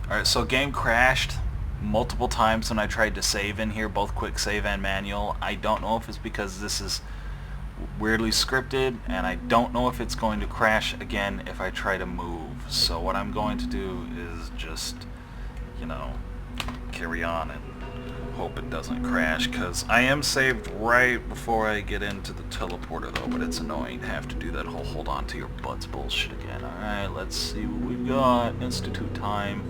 Alright, so game crashed multiple times when I tried to save in here, both quick save and manual. I don't know if it's because this is weirdly scripted, and I don't know if it's going to crash again if I try to move. So what I'm going to do is just, you know, carry on and hope it doesn't crash, because I am saved right before I get into the teleporter though, but it's annoying to have to do that whole hold on to your butts bullshit again. Alright, let's see what we've got. Institute time.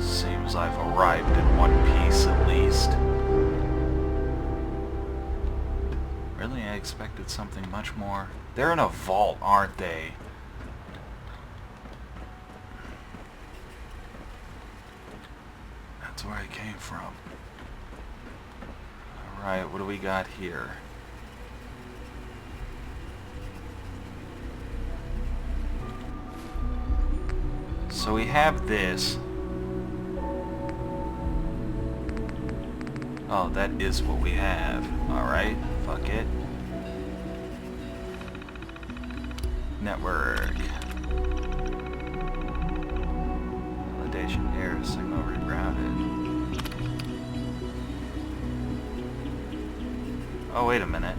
Seems I've arrived in one piece at least. Really, I expected something much more. They're in a vault, aren't they? That's where I came from. Alright, what do we got here? So we have this. Oh, that is what we have. Alright, fuck it. Network. Validation error, signal rerouted. Oh, wait a minute.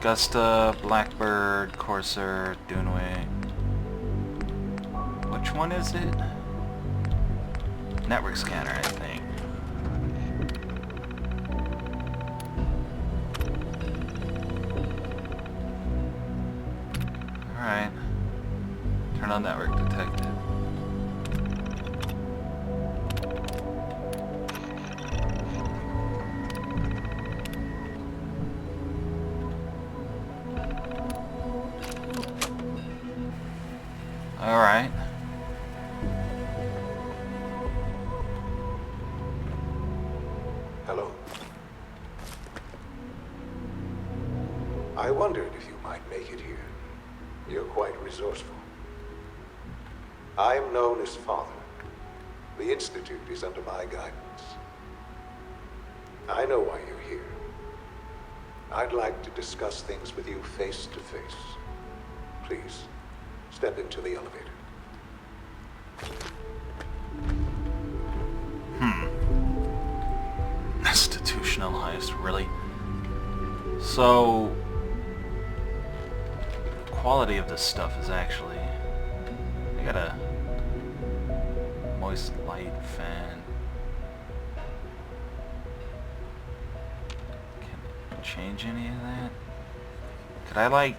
Gusta, Blackbird, Corsair, Duneway. Which one is it? Network scanner, I think. Alright. Turn on network detected. Alright. Hello. I wondered if you might make it here. You're quite resourceful. I'm known as Father. The Institute is under my guidance. I know why you're here. I'd like to discuss things with you face to face. Please, step into the elevator. Institutional heist, really? So, the quality of this stuff is actually... I got a moist light fan. Can I change any of that? Could I, like...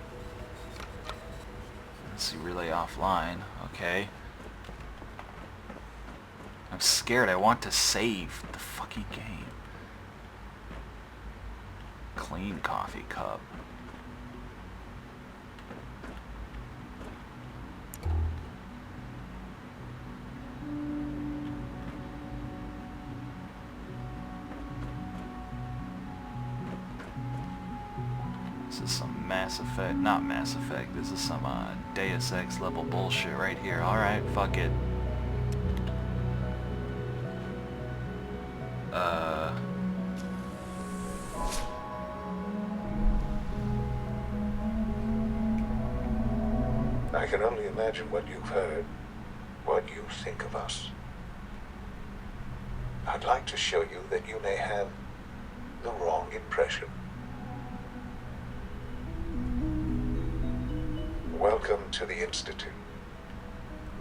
Let's see, relay offline. Okay. I'm scared. I want to save the fucking game. Clean coffee cup. This is some Mass Effect, not Mass Effect, this is some Deus Ex level bullshit right here. Alright, fuck it. I can only imagine what you've heard, what you think of us. I'd like to show you that you may have the wrong impression. Welcome to the Institute.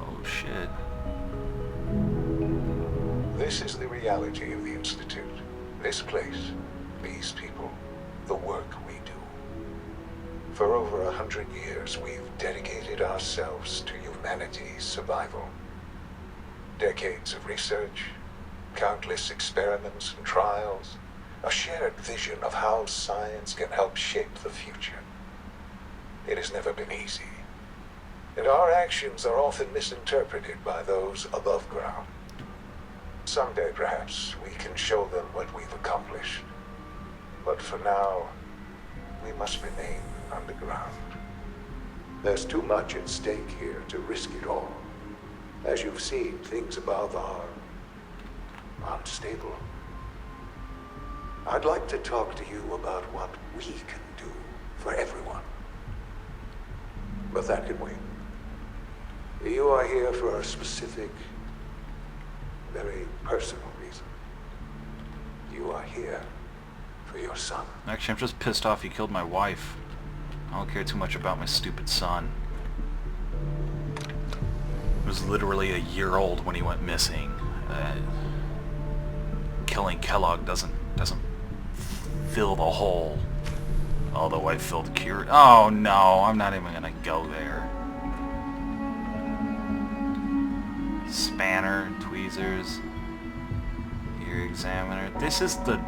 Oh shit. This is the reality of the Institute. This place, these people, the work we do. For over 100 years, we've dedicated ourselves to humanity's survival. Decades of research, countless experiments and trials, a shared vision of how science can help shape the future. It has never been easy, and our actions are often misinterpreted by those above ground. Someday, perhaps, we can show them what we've accomplished. But for now, we must remain underground. There's too much at stake here to risk it all. As you've seen, things above are unstable. I'd like to talk to you about what we can do for everyone. But that can wait. You are here for a specific, very personal reason. You are here for your son. Actually, I'm just pissed off he killed my wife. I don't care too much about my stupid son. He was literally a year old when he went missing. Killing Kellogg doesn't fill the hole. Although I filled Cure. Oh no, I'm not even gonna go there. Spanner, tweezers, ear examiner. This is the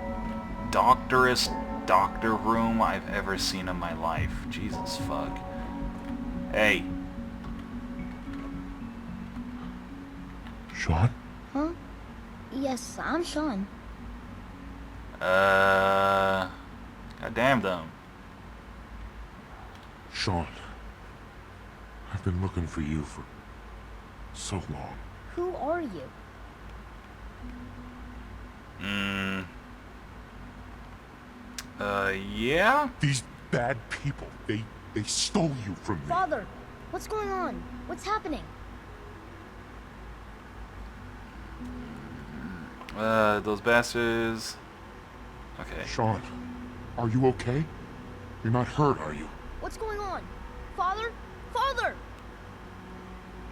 doctorest doctor room I've ever seen in my life. Jesus fuck. Hey. Sean? Huh? Yes, I'm Sean. God damn them. Sean. I've been looking for you for so long. Who are you? Yeah? These bad people, they stole you from me. Father, what's going on? What's happening? Those bastards. Okay. Sean, are you okay? You're not hurt, are you? What's going on? Father? Father!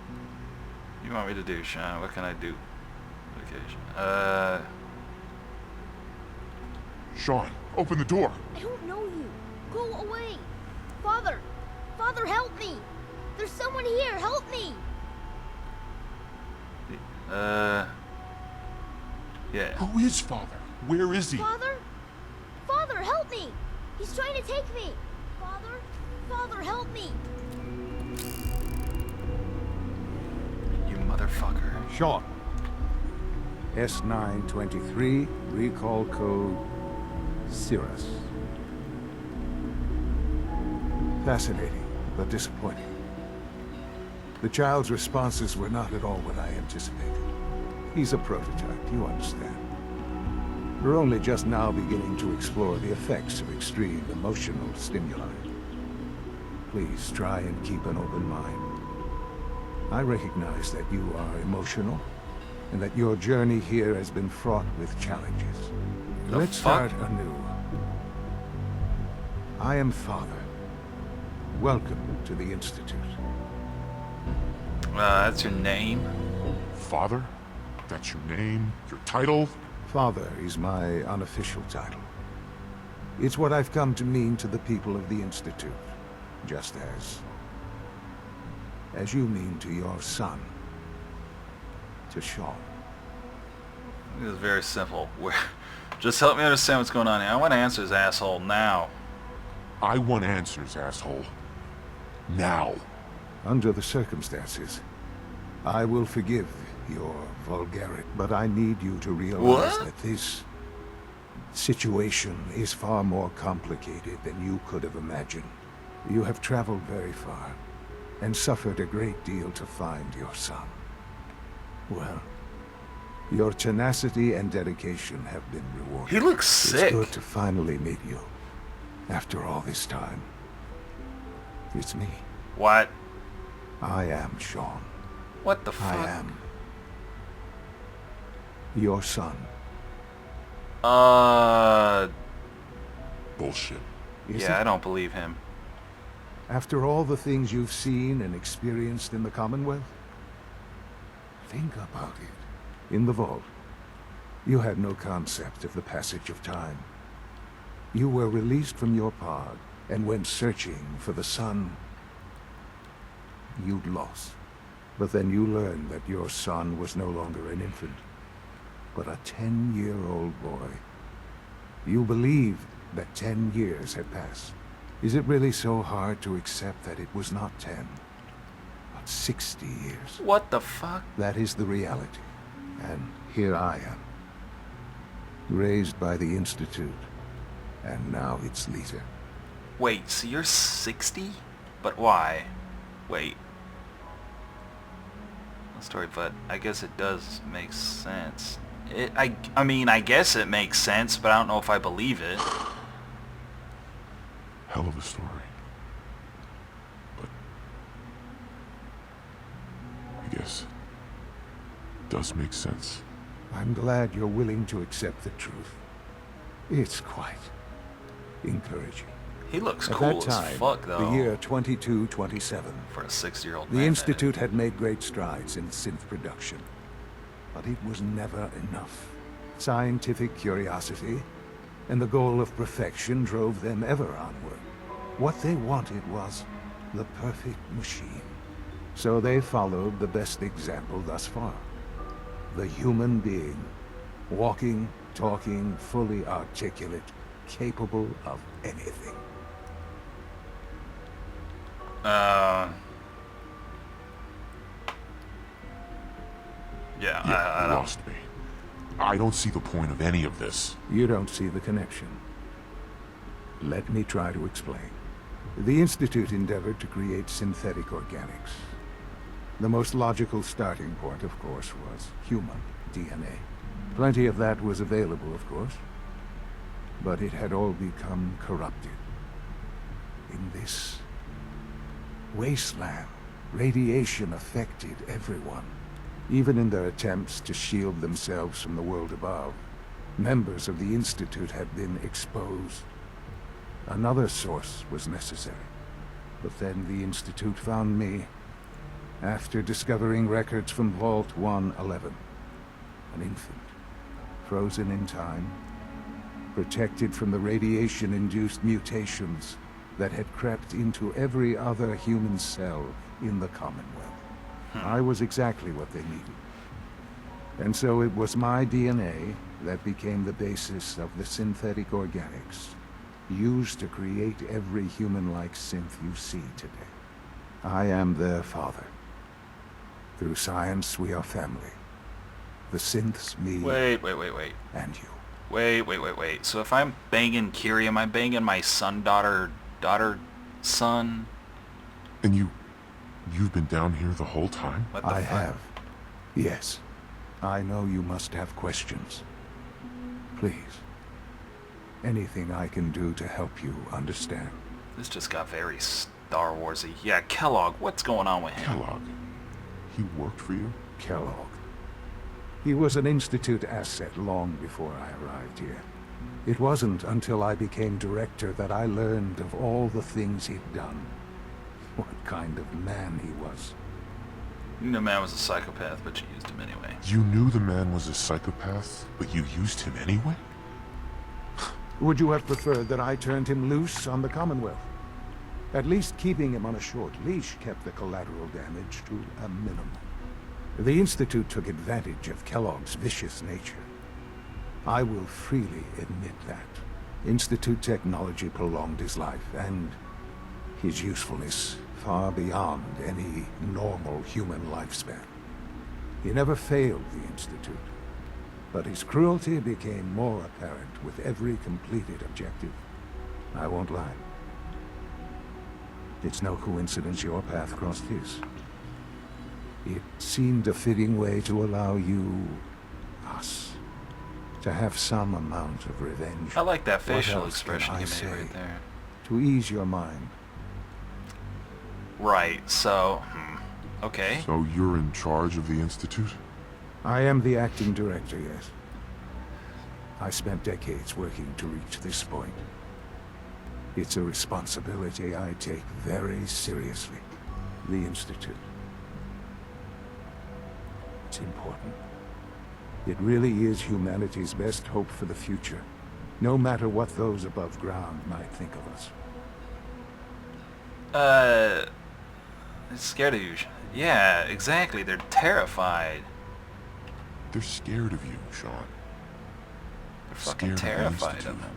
What do you want me to do, Sean? What can I do? Okay. Sean, open the door. I don't know you. Go away. Father! Father, help me! There's someone here. Help me! Yeah. Who is Father? Where is he? Father? Father, help me! He's trying to take me! Father? Father, help me! You motherfucker. Sean. S923, recall code Cirrus. Fascinating, but disappointing. The child's responses were not at all what I anticipated. He's a prototype, you understand. We're only just now beginning to explore the effects of extreme emotional stimuli. Please try and keep an open mind. I recognize that you are emotional, and that your journey here has been fraught with challenges. The Let's fuck? start anew. I am Father. Welcome to the Institute. That's your name? Father? That's your name? Your title? Father is my unofficial title. It's what I've come to mean to the people of the Institute, just as you mean to your son, to Sean. It was very simple. Just help me understand what's going on here. I want answers, asshole, now. I want answers, asshole. Now. Under the circumstances, I will forgive your vulgarity, but I need you to realize What? that this situation is far more complicated than you could have imagined. You have traveled very far, and suffered a great deal to find your son. Well, your tenacity and dedication have been rewarded. He looks sick. It's good to finally meet you, after all this time. It's me. What? I am Sean. What the fuck? I am your son. Bullshit. Is Yeah, it? I don't believe him. After all the things you've seen and experienced in the Commonwealth? Think about it. In the vault, you had no concept of the passage of time. You were released from your pod and went searching for the son you'd lost. But then you learned that your son was no longer an infant, but a 10-year-old boy. You believed that 10 years had passed. Is it really so hard to accept that it was not 10, but 60 years? What the fuck? That is the reality. And here I am, raised by the Institute, and now its leader. Wait, so you're 60? But why? Wait. No story, but I guess it does make sense. I mean, I guess it makes sense, but I don't know if I believe it. Hell of a story. But I guess it does make sense. I'm glad you're willing to accept the truth. It's quite encouraging. He looks At cool that as time, fuck, though. the year 2227, For a 6-year-old the man. Institute had made great strides in synth production. But it was never enough. Scientific curiosity and the goal of perfection drove them ever onward. What they wanted was the perfect machine. So they followed the best example thus far. The human being. Walking, talking, fully articulate, capable of anything. Yeah, Yeah, I you don't. lost me. I don't see the point of any of this. You don't see the connection. Let me try to explain. The Institute endeavored to create synthetic organics. The most logical starting point, of course, was human DNA. Plenty of that was available, of course. But it had all become corrupted. In this wasteland, radiation affected everyone. Even in their attempts to shield themselves from the world above, members of the Institute had been exposed. Another source was necessary. But then the Institute found me, after discovering records from Vault 111. An infant, frozen in time, protected from the radiation-induced mutations that had crept into every other human cell in the Commonwealth. I was exactly what they needed. And so it was my DNA that became the basis of the synthetic organics, used to create every human-like synth you see today. I am their father. Through science, we are family. The synths, me, Wait. and you. Wait. So if I'm banging Kiri, am I banging my son, daughter, son? And you've been down here the whole time? What the I fuck? have. Yes. I know you must have questions. Please. Anything I can do to help you understand. This just got very Star Warsy. Yeah, Kellogg, what's going on with him? Kellogg. He worked for you? Kellogg. He was an Institute asset long before I arrived here. It wasn't until I became director that I learned of all the things he'd done. What kind of man he was. The man was a psychopath, but you used him anyway. You knew the man was a psychopath, but you used him anyway? Would you have preferred that I turned him loose on the Commonwealth? At least keeping him on a short leash kept the collateral damage to a minimum. The Institute took advantage of Kellogg's vicious nature. I will freely admit that. Institute technology prolonged his life, and his usefulness far beyond any normal human lifespan. He never failed the Institute, but his cruelty became more apparent with every completed objective. I won't lie. It's no coincidence your path crossed his. It seemed a fitting way to allow you, us, to have some amount of revenge. I like that What facial else can expression I you say made right there. to ease your mind. Right, so, okay. So you're in charge of the Institute? I am the acting director, yes. I spent decades working to reach this point. It's a responsibility I take very seriously. The Institute. It's important. It really is humanity's best hope for the future, no matter what those above ground might think of us. They're scared of you. Yeah, exactly. They're terrified. They're scared of you, Sean. They're fucking Scared of the terrified of Institute. him.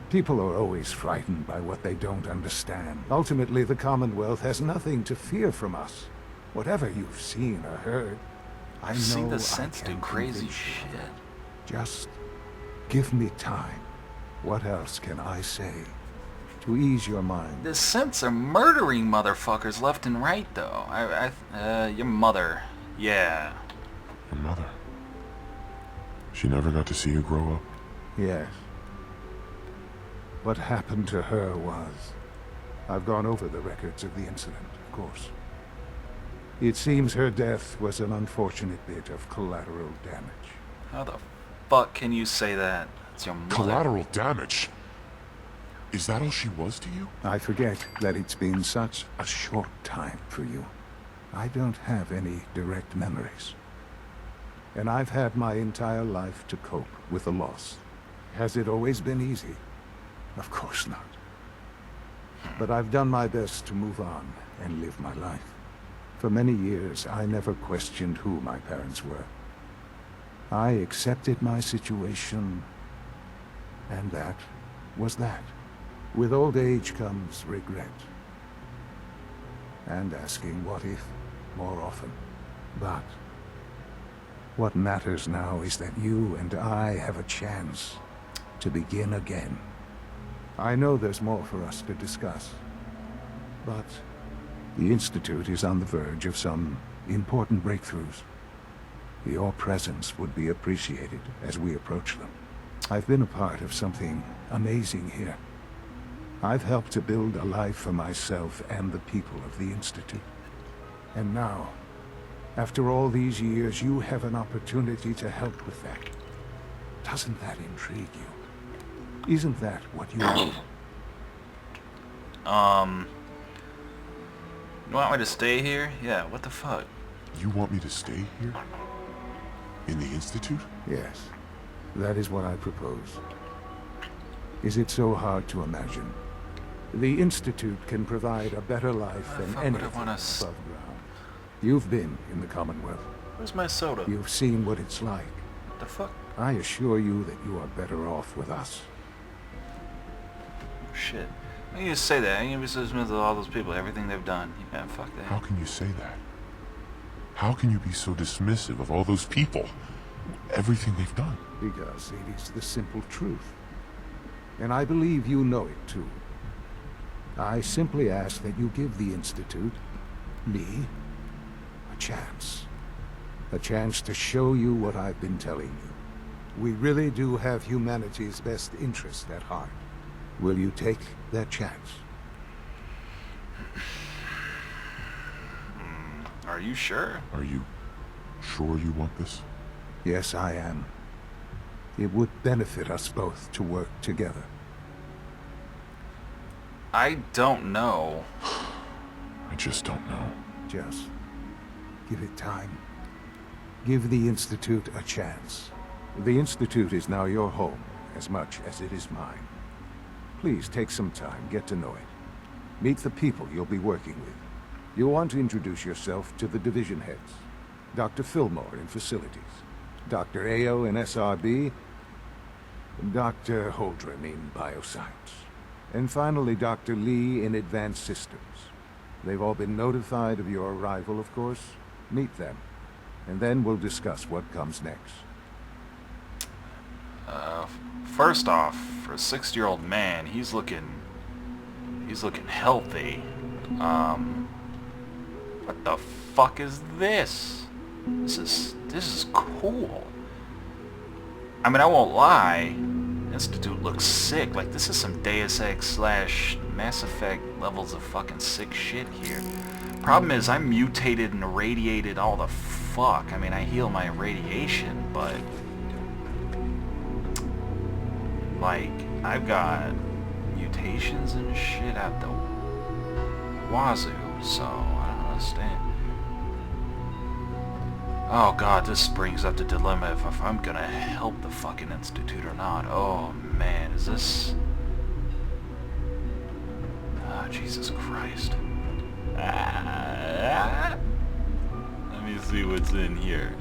People are always frightened by what they don't understand. Ultimately, the Commonwealth has nothing to fear from us. Whatever you've seen or heard, I I've know seen the I sense do can crazy convince you. shit. Just give me time. What else can I say to ease your mind? The synths are murdering motherfuckers left and right, though. Your mother. Yeah. Your mother. She never got to see you grow up? Yes. What happened to her was... I've gone over the records of the incident, of course. It seems her death was an unfortunate bit of collateral damage. How the fuck can you say that? It's your mother. Collateral damage? Is that all she was to you? I forget that it's been such a short time for you. I don't have any direct memories. And I've had my entire life to cope with the loss. Has it always been easy? Of course not. But I've done my best to move on and live my life. For many years, I never questioned who my parents were. I accepted my situation, and that was that. With old age comes regret. And asking what if more often. But what matters now is that you and I have a chance to begin again. I know there's more for us to discuss, but the Institute is on the verge of some important breakthroughs. Your presence would be appreciated as we approach them. I've been a part of something amazing here. I've helped to build a life for myself and the people of the Institute. And now, after all these years, you have an opportunity to help with that. Doesn't that intrigue you? Isn't that what you want? You want me to stay here? Yeah, what the fuck? You want me to stay here? In the Institute? Yes, that is what I propose. Is it so hard to imagine? The Institute can provide a better life than fuck would I anything wanna above ground. You've been in the Commonwealth. Where's my soda? You've seen what it's like. What the fuck? I assure you that you are better off with us. Shit. How can you say that? How can you be so dismissive of all those people, everything they've done? Yeah, fuck that. How can you say that? How can you be so dismissive of all those people? Everything they've done? Because it is the simple truth. And I believe you know it too. I simply ask that you give the Institute, me, a chance. A chance to show you what I've been telling you. We really do have humanity's best interest at heart. Will you take that chance? Are you sure? Are you sure you want this? Yes, I am. It would benefit us both to work together. I don't know. I just don't know. Just give it time. Give the Institute a chance. The Institute is now your home as much as it is mine. Please take some time, get to know it. Meet the people you'll be working with. You'll want to introduce yourself to the division heads. Dr. Fillmore in facilities, Dr. Ayo in SRB, Dr. Holdren in bioscience, and finally Dr. Lee in advanced systems. They've all been notified of your arrival, of course. Meet them, and then we'll discuss what comes next. First off, for a 60-year-old man, he's looking healthy. What the fuck is this? This is cool. I mean, I won't lie. Institute looks sick. Like, this is some Deus Ex / Mass Effect levels of fucking sick shit here. Problem is, I'm mutated and irradiated all the fuck. I mean, I heal my irradiation, but... like, I've got mutations and shit out the wazoo, so I don't understand. Oh god, this brings up the dilemma if I'm gonna help the fucking Institute or not. Oh man, is this... oh, Jesus Christ. Let me see what's in here.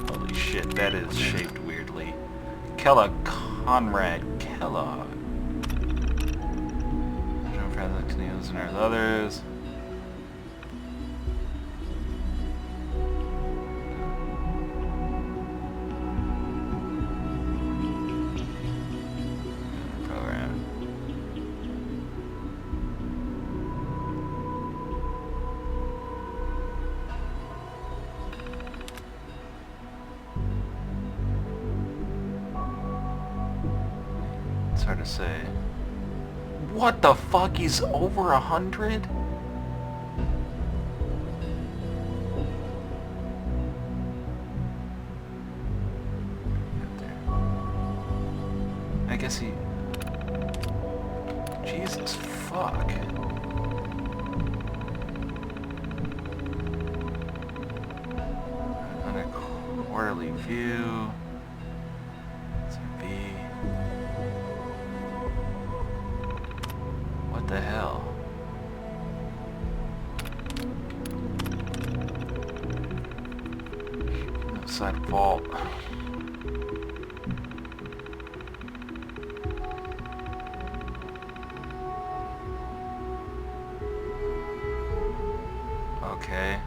Holy shit, that is shaped weirdly. Conrad Kellogg. And there's others. Program. It's hard to say. What the fuck? He's over 100? I guess he... Jesus fuck. On a quarterly view. It's a V. What the hell? Outside vault. Okay.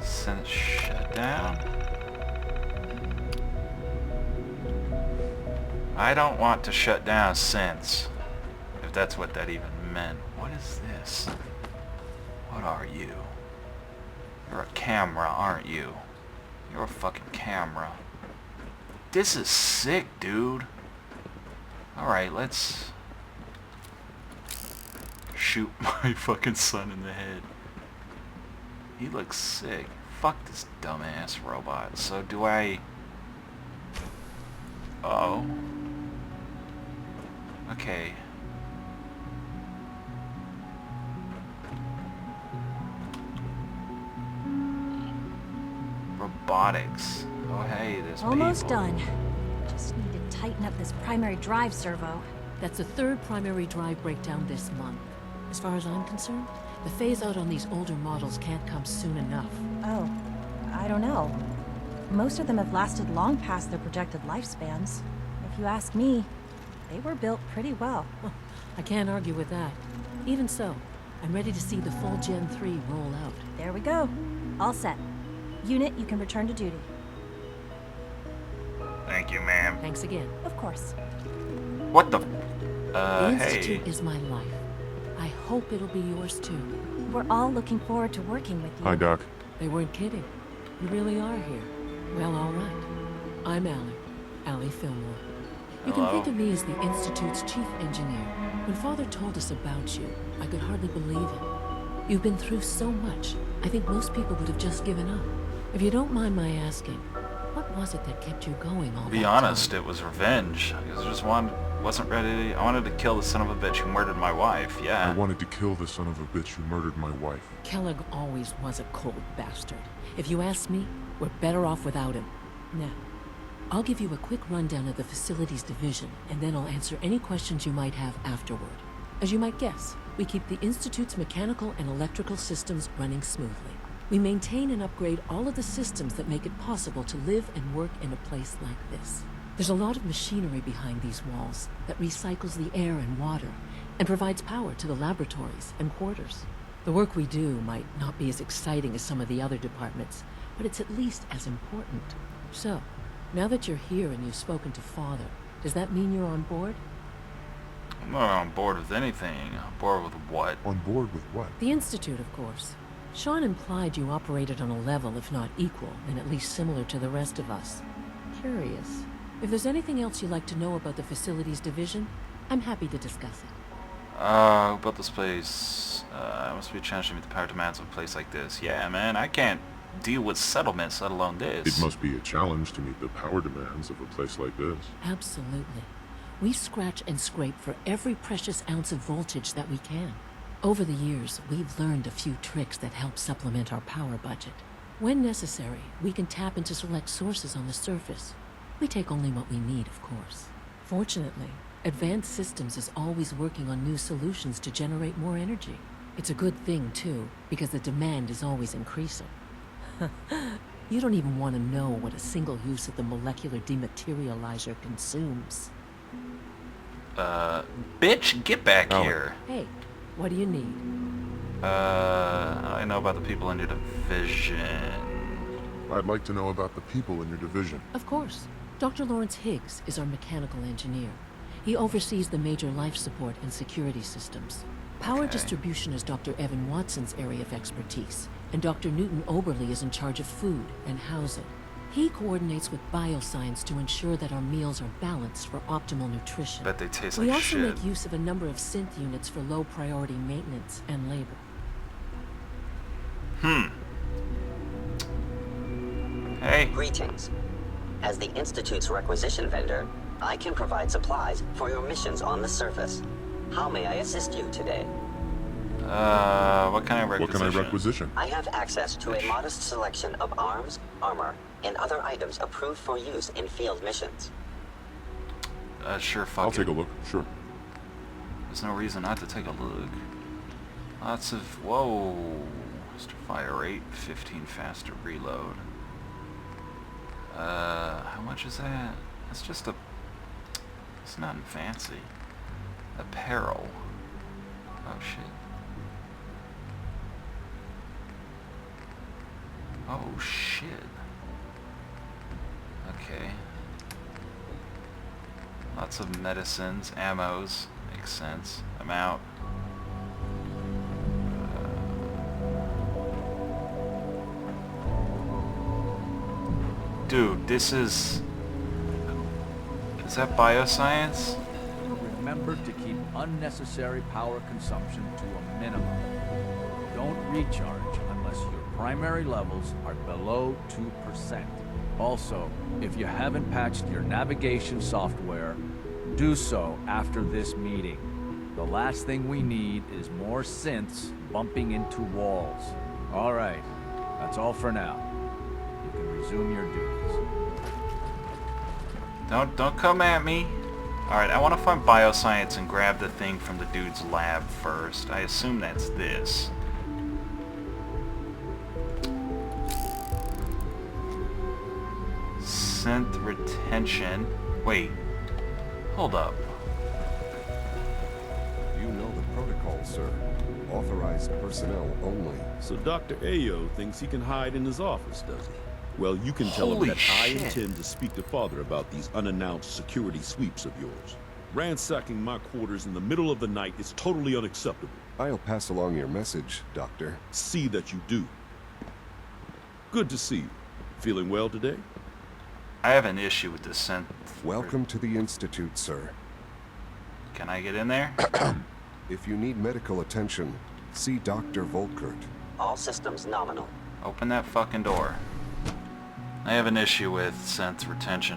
Since shut down. I don't want to shut down since, if that's what that even meant. What is this? What are you? You're a camera, aren't you? You're a fucking camera. This is sick, dude. Alright, let's shoot my fucking son in the head. He looks sick. Fuck this dumbass robot. So do I... Oh. Okay. Robotics. Oh hey, there's Almost people. done. Just need to tighten up this primary drive servo. That's the third primary drive breakdown this month. As far as I'm concerned, the phase-out on these older models can't come soon enough. Oh, I don't know. Most of them have lasted long past their projected lifespans. If you ask me, they were built pretty well. I can't argue with that. Even so, I'm ready to see the full Gen 3 roll out. There we go. All set. Unit, you can return to duty. Thank you, ma'am. Thanks again. Of course. What the... The hey. Institute is my life. I hope it'll be yours too. We're all looking forward to working with you. Hi, Doc. They weren't kidding. You really are here. Well, all right. I'm Allie Fillmore. You can Hello. think of me as the Institute's chief engineer. When Father told us about you, I could hardly believe it. You've been through so much, I think most people would have just given up. If you don't mind my asking, what was it that kept you going all To that be time? honest, it was revenge. I wasn't ready. I wanted to kill the son of a bitch who murdered my wife, I yeah. wanted to kill the son of a bitch who murdered my wife. Kellogg always was a cold bastard. If you ask me, we're better off without him. Now, I'll give you a quick rundown of the facilities division, and then I'll answer any questions you might have afterward. As you might guess, we keep the Institute's mechanical and electrical systems running smoothly. We maintain and upgrade all of the systems that make it possible to live and work in a place like this. There's a lot of machinery behind these walls that recycles the air and water and provides power to the laboratories and quarters. The work we do might not be as exciting as some of the other departments, but it's at least as important. So, now that you're here and you've spoken to Father, does that mean you're on board? I'm not on board with anything. On board with what? On board with what? The Institute, of course. Sean implied you operated on a level, if not equal, and at least similar to the rest of us. Curious. If there's anything else you'd like to know about the facilities division, I'm happy to discuss it. About this place. Must be a challenge to meet the power demands of a place like this. Yeah, man, I can't deal with settlements, let alone this. It must be a challenge to meet the power demands of a place like this. Absolutely. We scratch and scrape for every precious ounce of voltage that we can. Over the years, we've learned a few tricks that help supplement our power budget. When necessary, we can tap into select sources on the surface. We take only what we need, of course. Fortunately, Advanced Systems is always working on new solutions to generate more energy. It's a good thing, too, because the demand is always increasing. You don't even want to know what a single use of the molecular dematerializer consumes. Bitch, get back Alec. here. Hey, what do you need? I know about the people in your division. I'd like to know about the people in your division. Of course. Dr. Lawrence Higgs is our mechanical engineer. He oversees the major life support and security systems. Power Okay. distribution is Dr. Evan Watson's area of expertise, and Dr. Newton Oberly is in charge of food and housing. He coordinates with bioscience to ensure that our meals are balanced for optimal nutrition. Bet they taste We like also shit. make use of a number of synth units for low-priority maintenance and labor. Hey, Greetings. As the Institute's requisition vendor, I can provide supplies for your missions on the surface. How may I assist you today? what kind of What requisition? can I requisition? I have access to a modest selection of arms, armor, and other items approved for use in field missions. Sure, fuck I'll it. take a look, sure. There's no reason not to take a look. Lots of... Whoa. Faster fire rate, 15 faster reload. How much is that? That's just a... It's nothing fancy. Apparel. Oh, shit. Oh, shit. Okay. Lots of medicines, ammos. Makes sense. I'm out. Dude, this is... Is that bioscience? Remember to keep unnecessary power consumption to a minimum. Don't recharge unless your primary levels are below 2%. Also, if you haven't patched your navigation software, do so after this meeting. The last thing we need is more synths bumping into walls. All right, that's all for now. You can resume your duties. Don't come at me. Alright, I want to find bioscience and grab the thing from the dude's lab first. I assume that's this. Synth retention. Wait. Hold up. You know the protocol, sir. Authorized personnel only. So Dr. Ayo thinks he can hide in his office, does he? Well, you can tell him Holy that I shit. intend to speak to Father about these unannounced security sweeps of yours. Ransacking my quarters in the middle of the night is totally unacceptable. I'll pass along your message, Doctor. See that you do. Good to see you. Feeling well today? I have an issue with this synth. Welcome to the Institute, sir. Can I get in there? If you need medical attention, see Dr. Volkert. All systems nominal. Open that fucking door. I have an issue with synth retention